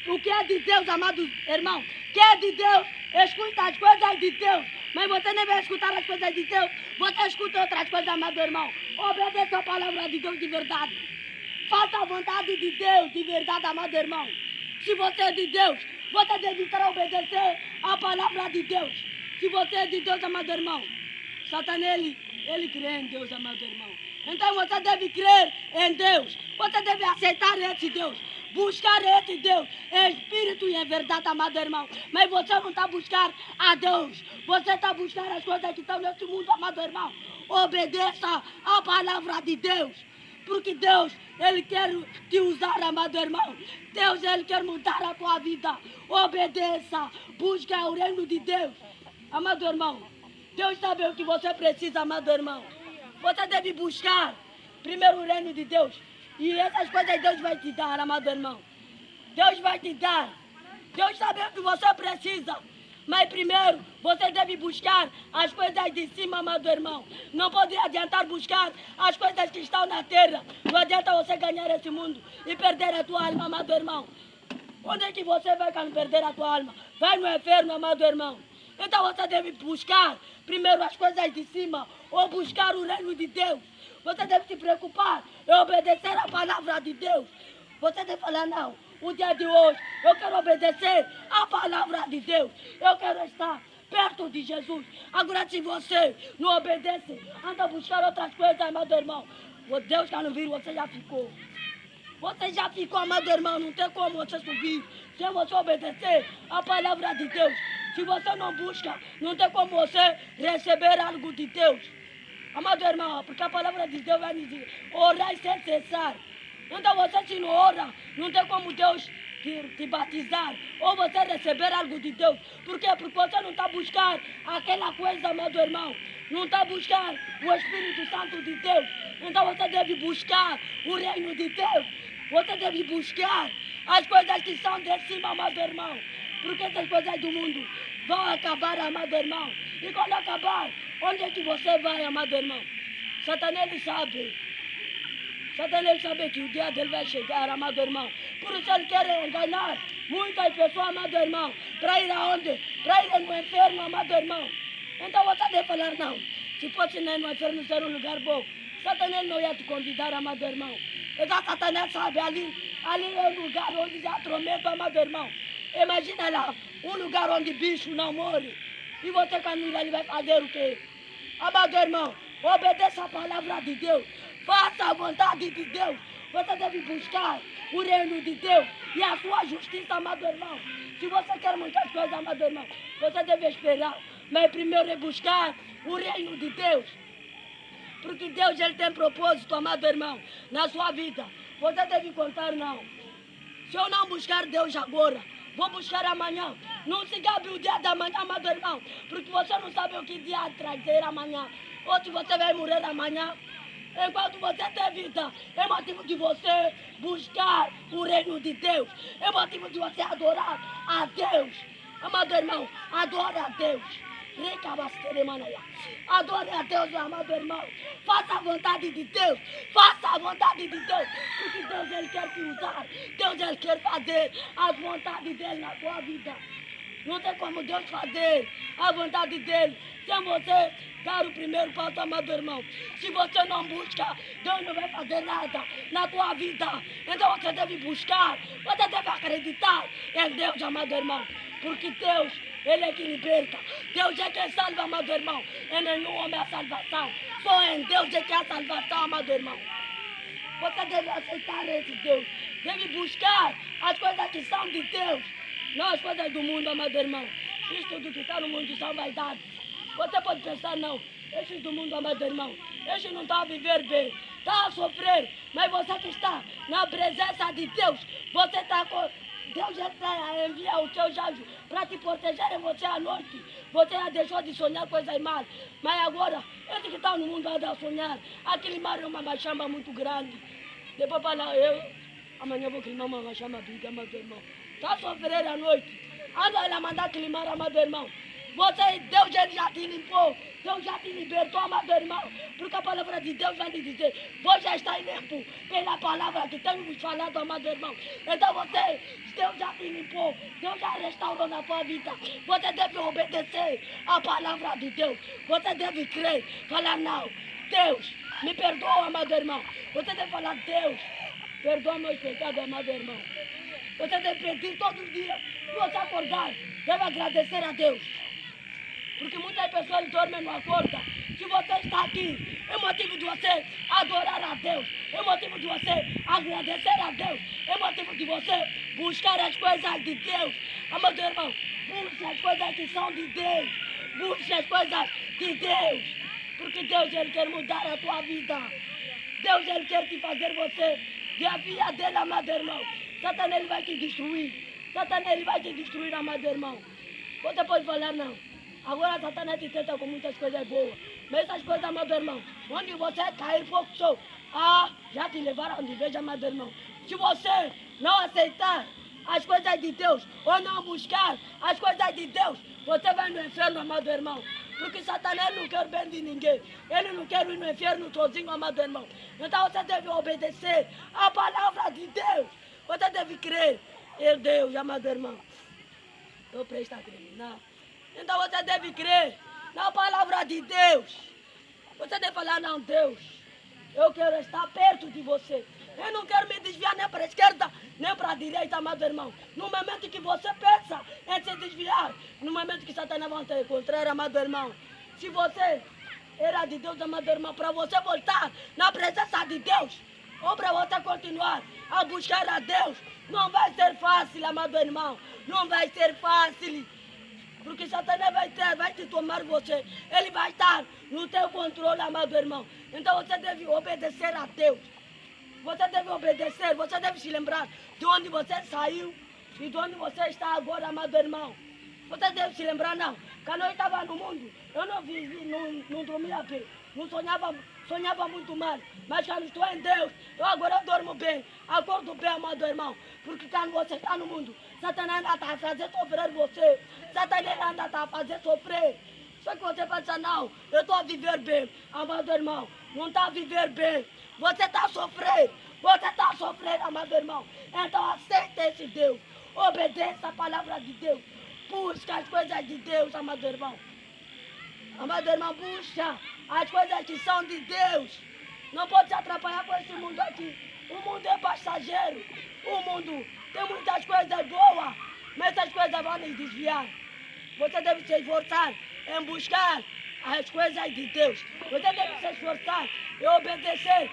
O que é de Deus, amados irmãos? O que é de Deus? Escuta as coisas de Deus. Mas você não vai escutar as coisas de Deus. Você escuta outras coisas, amado irmão. Obedeça a palavra de Deus de verdade. Faça a vontade de Deus de verdade, amado irmão. Se você é de Deus, você deve estar obedecer a palavra de Deus. Se você é de Deus, amado irmão, Satanás, ele crê em Deus, amado irmão. Então você deve crer em Deus. Você deve aceitar esse Deus. Buscar esse Deus em espírito e em verdade, amado irmão. Mas você não está buscando a Deus. Você está buscando as coisas que estão nesse mundo, amado irmão. Obedeça a palavra de Deus. Porque Deus, Ele quer te usar, amado irmão. Deus, Ele quer mudar a tua vida. Obedeça. Busca o reino de Deus. Amado irmão, Deus sabe o que você precisa, amado irmão. Você deve buscar primeiro o reino de Deus. E essas coisas Deus vai te dar, amado irmão. Deus vai te dar. Deus sabe o que você precisa. Mas primeiro, você deve buscar as coisas de cima, amado irmão. Não pode adiantar buscar as coisas que estão na terra. Não adianta você ganhar esse mundo e perder a tua alma, amado irmão. Onde é que você vai quando perder a tua alma? Vai no inferno, amado irmão. Então você deve buscar primeiro as coisas de cima ou buscar o reino de Deus. Você deve se preocupar em obedecer a palavra de Deus. Você deve falar, não, o dia de hoje eu quero obedecer a palavra de Deus. Eu quero estar perto de Jesus. Agora se você não obedece, anda buscar outras coisas, amado irmão. O Deus que não vir, você já ficou. Você já ficou, amado irmão, não tem como você subir sem você obedecer a palavra de Deus. Se você não busca, não tem como você receber algo de Deus. Amado irmão, porque a palavra de Deus vai dizer, orar sem cessar. Então você se não ora, não tem como Deus te batizar ou você receber algo de Deus. Por quê? Porque você não está buscando aquela coisa, amado irmão. Não está buscando o Espírito Santo de Deus. Então você deve buscar o reino de Deus. Você deve buscar as coisas que são de cima, amado irmão. Porque essas coisas do mundo vão acabar, amado irmão. E quando acabar, onde é que você vai, amado irmão? Satanás sabe. Satanás sabe que o dia dele vai chegar, amado irmão. Por isso ele quer enganar muitas pessoas, amado irmão. Para ir aonde? Para ir no inferno, amado irmão. Então você deve falar, não. Se fosse no inferno ser um lugar bom, Satanás não ia te convidar, amado irmão. Então Satanás sabe, ali é um lugar onde já atormenta, amado irmão. Imagina lá, um lugar onde bicho não morre. E você quando ele vai fazer o quê? Amado irmão, obedeça a palavra de Deus. Faça a vontade de Deus. Você deve buscar o reino de Deus e a sua justiça, amado irmão. Se você quer muitas coisas, amado irmão, você deve esperar. Mas primeiro é buscar o reino de Deus. Porque Deus ele tem propósito, amado irmão, na sua vida. Você deve contar, não. Se eu não buscar Deus agora, vou buscar amanhã. Não se gabe o dia da manhã, amado irmão. Porque você não sabe o que dia trazer amanhã. Ou se você vai morrer amanhã. Enquanto você tem vida, é motivo de você buscar o reino de Deus. É motivo de você adorar a Deus. Amado irmão, adore a Deus. Adore a Deus, amado irmão. Faça a vontade de Deus. Faça a vontade de Deus. Porque Deus ele quer te usar. Deus ele quer fazer as vontades dele na sua vida. Não tem como Deus fazer a vontade dele sem você dar o primeiro passo, amado irmão. Se você não busca, Deus não vai fazer nada na tua vida. Então você deve buscar, você deve acreditar em Deus, amado irmão. Porque Deus, Ele é que liberta. Deus é quem salva, amado irmão. Em nenhum homem há salvação. Só em Deus é que há salvação, amado irmão. Você deve aceitar esse Deus. Deve buscar as coisas que são de Deus. Não as coisas do mundo, amado irmão. Isso tudo que está no mundo são vaidades. Você pode pensar, não, esses do mundo, amado irmão, esses não estão a viver bem, estão a sofrer, mas você que está na presença de Deus, você está com... Deus já está a enviar o seu anjo para te proteger em você à noite. Você já deixou de sonhar coisas más, mas agora, esse que está no mundo anda a sonhar. Aquele mar é uma machamba muito grande. Depois para amanhã vou queimar uma machamba bíblica, amado irmão. Está a sofrer à noite. Anda ela mandar aquele mar, amado irmão. Deus ele já te limpou. Deus já te libertou, amado irmão. Porque a palavra de Deus vai lhe dizer: você já está limpo pela palavra que temos falado, amado irmão. Então Deus já te limpou. Deus já restaurou na tua vida. Você deve obedecer a palavra de Deus. Você deve crer. Falar: não, Deus, me perdoa, amado irmão. Você deve falar: Deus, perdoa meus pecados, amado irmão. Você deve pedir todos os dias. Você acordar, deve agradecer a Deus. Porque muitas pessoas dormem e não acordam. Se você está aqui, é motivo de você adorar a Deus. É motivo de você agradecer a Deus. É motivo de você buscar as coisas de Deus. Amado irmão, busque as coisas que são de Deus. Busque as coisas de Deus. Porque Deus ele quer mudar a tua vida. Deus ele quer te fazer você desvia dele, amado irmão. Satanás ele vai te destruir. Satanás ele vai te destruir, amado irmão. Você pode falar: não. Agora Satanás te tenta com muitas coisas boas. Mas essas coisas, amado irmão, onde você cair pouco só, já te levaram onde veja, amado irmão. Se você não aceitar as coisas de Deus, ou não buscar as coisas de Deus, você vai no inferno, amado irmão. Porque Satanás não quer bem de ninguém. Ele não quer ir no inferno sozinho, amado irmão. Então você deve obedecer a palavra de Deus. Você deve crer em Deus, amado irmão. Estou prestes a terminar. Então você deve crer na palavra de Deus. Você deve falar: não, Deus, eu quero estar perto de você. Eu não quero me desviar nem para a esquerda, nem para a direita, amado irmão. No momento que você pensa em se desviar, no momento que Satanás vai te encontrar, amado irmão. Se você era de Deus, amado irmão, para você voltar na presença de Deus, ou para você continuar a buscar a Deus, não vai ser fácil, amado irmão. Não vai ser fácil. Porque Satanás vai te tomar você. Ele vai estar no teu controle, amado irmão. Então você deve obedecer a Deus. Você deve obedecer, você deve se lembrar de onde você saiu e de onde você está agora, amado irmão. Você deve se lembrar, não. Quando eu estava no mundo, eu não vivi, não dormia bem, não sonhava muito mal. Mas quando estou em Deus, agora eu dormo bem, acordo bem, amado irmão. Porque quando você está no mundo, Satanás anda a fazer sofrer você. Satanás anda a fazer sofrer. Só que você pensa: não, eu estou a viver bem, amado irmão. Não está a viver bem. Você está a sofrer. Você está a sofrer, amado irmão. Então aceite esse Deus. Obedeça a palavra de Deus. Busca as coisas de Deus, amado irmão. Amado irmão, busca as coisas que são de Deus. Não pode se atrapalhar com esse mundo aqui. O mundo é passageiro. O mundo tem muitas coisas boas, mas essas coisas vão nos desviar. Você deve se esforçar em buscar as coisas de Deus. Você deve se esforçar em obedecer